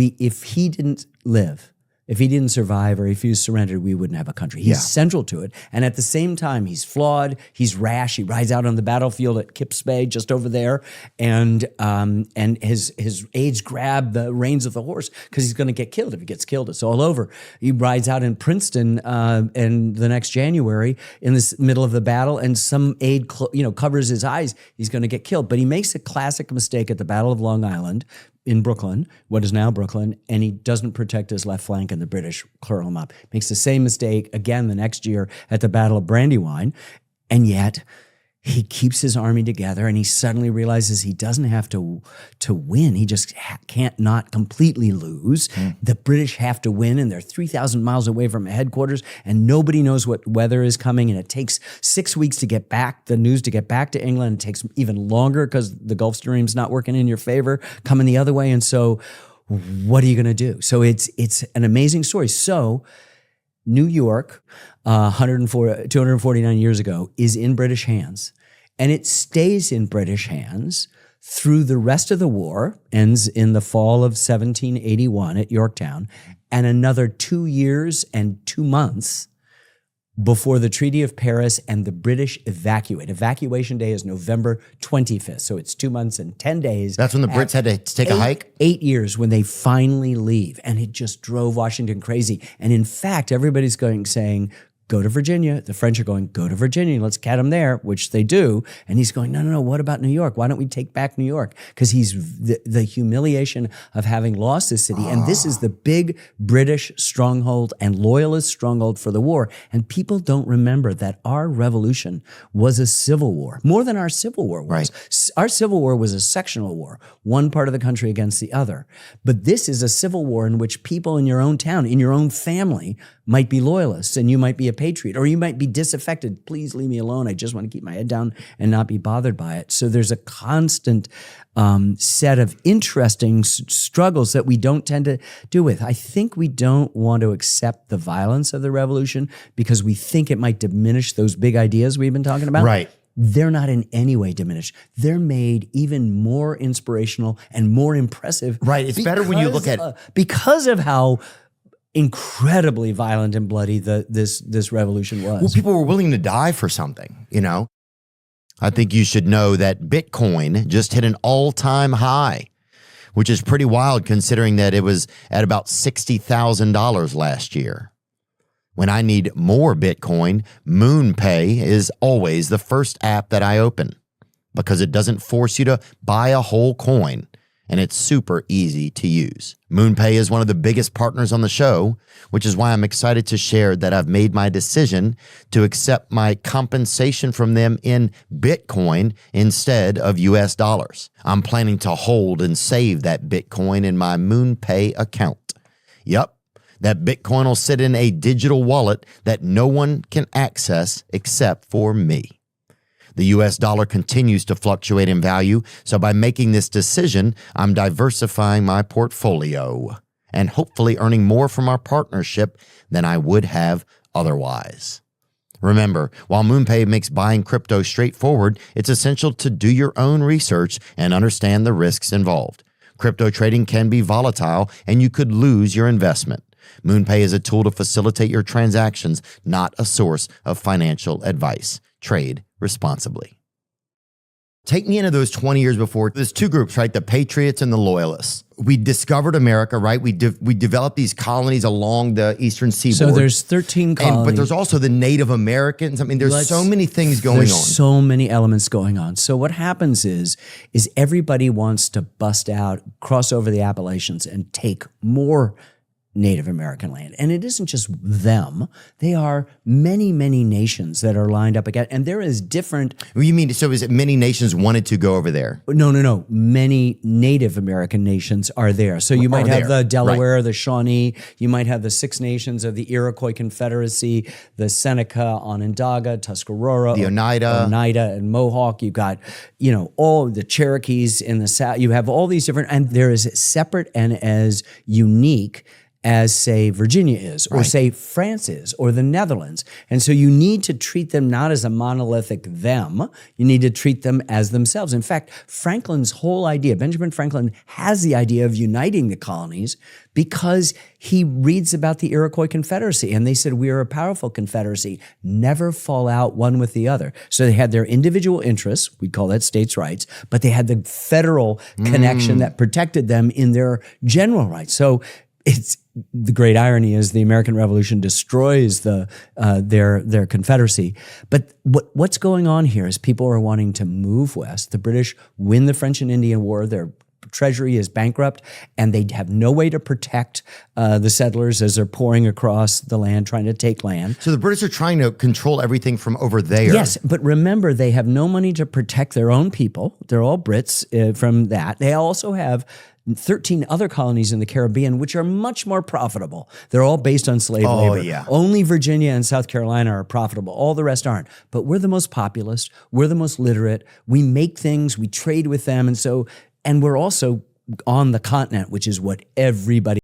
If he didn't live, if he didn't survive or if he surrendered, we wouldn't have a country. He's central to it. And at the same time, he's flawed, he's rash, he rides out on the battlefield at Kips Bay, just over there, and his aides grab the reins of the horse because he's going to get killed. If he gets killed, it's all over. He rides out in Princeton in the next January in the middle of the battle, and some aide covers his eyes. He's going to get killed. But he makes a classic mistake at the Battle of Long Island, in Brooklyn, what is now Brooklyn, and he doesn't protect his left flank, and the British curl him up. Makes the same mistake again the next year at the Battle of Brandywine, and yet he keeps his army together, and he suddenly realizes he doesn't have to win. He just can't not completely lose. The British have to win, and they're 3,000 miles away from headquarters, and nobody knows what weather is coming, and it takes 6 weeks to get back, the news to get back to England. It takes even longer because the Gulf Stream's not working in your favor, coming the other way, and so what are you going to do? So it's an amazing story. So New York, 249 years ago, is in British hands, and it stays in British hands through the rest of the war, ends in the fall of 1781 at Yorktown, and another 2 years and 2 months before the Treaty of Paris and the British evacuate. Evacuation day is November 25th, so it's 2 months and 10 days. That's when the Brits had to take a hike? 8 years when they finally leave, and it just drove Washington crazy. And in fact, everybody's saying, go to Virginia. The French are going, go to Virginia, let's get them there, which they do. And he's going, no, what about New York? Why don't we take back New York? Because he's the humiliation of having lost this city. And this is the big British stronghold and loyalist stronghold for the war. And people don't remember that our revolution was a civil war, more than our Civil War was. Right. Our Civil War was a sectional war, one part of the country against the other. But this is a civil war in which people in your own town, in your own family, might be loyalists, and you might be a patriot, or you might be disaffected. Please leave me alone. I just want to keep my head down and not be bothered by it. So there's a constant set of interesting struggles that we don't tend to do with. I think we don't want to accept the violence of the revolution because we think it might diminish those big ideas we've been talking about. Right. They're not in any way diminished. They're made even more inspirational and more impressive. Right. It's better when you look at because of how incredibly violent and bloody this revolution was. Well, people were willing to die for something, you know? I think you should know that Bitcoin just hit an all-time high, which is pretty wild considering that it was at about $60,000 last year. When I need more Bitcoin, MoonPay is always the first app that I open because it doesn't force you to buy a whole coin, and it's super easy to use. MoonPay is one of the biggest partners on the show, which is why I'm excited to share that I've made my decision to accept my compensation from them in Bitcoin instead of US dollars. I'm planning to hold and save that Bitcoin in my MoonPay account. Yep, that Bitcoin will sit in a digital wallet that no one can access except for me. The US dollar continues to fluctuate in value, so by making this decision, I'm diversifying my portfolio and hopefully earning more from our partnership than I would have otherwise. Remember, while MoonPay makes buying crypto straightforward, it's essential to do your own research and understand the risks involved. Crypto trading can be volatile, and you could lose your investment. MoonPay is a tool to facilitate your transactions, not a source of financial advice. Trade responsibly. Take me into those 20 years before. There's two groups, right? The Patriots and the Loyalists. We discovered America, right? We developed these colonies along the eastern seaboard. So there's 13 colonies. But there's also the Native Americans. I mean, there's so many things going on. There's so many elements going on. So what happens is everybody wants to bust out, cross over the Appalachians and take more Native American land. And it isn't just them. They are many, many nations that are lined up again. And there is different... You mean, so is it many nations wanted to go over there? No. Many Native American nations are there. So you might have the Delaware, right, the Shawnee. You might have the Six Nations of the Iroquois Confederacy, the Seneca, Onondaga, Tuscarora, the Oneida and Mohawk. You've got, all the Cherokees in the South. You have all these different... And there is separate and as unique as, say, Virginia is, or say France is, or the Netherlands. And so you need to treat them not as a monolithic them, you need to treat them as themselves. In fact, Franklin's whole idea, Benjamin Franklin has the idea of uniting the colonies because he reads about the Iroquois Confederacy, and they said, we are a powerful confederacy, never fall out one with the other. So they had their individual interests, we call that states' rights, but they had the federal connection that protected them in their general rights. So it's the great irony is the American Revolution destroys their confederacy. But what's going on here is people are wanting to move west. The British win the French and Indian War. Their treasury is bankrupt, and they have no way to protect the settlers as they're pouring across the land, trying to take land. So the British are trying to control everything from over there. Yes, but remember, they have no money to protect their own people. They're all Brits from that. They also have 13 other colonies in the Caribbean, which are much more profitable. They're all based on slave labor. Yeah. Only Virginia and South Carolina are profitable. All the rest aren't. But we're the most populous. We're the most literate. We make things. We trade with them. And we're also on the continent, which is what everybody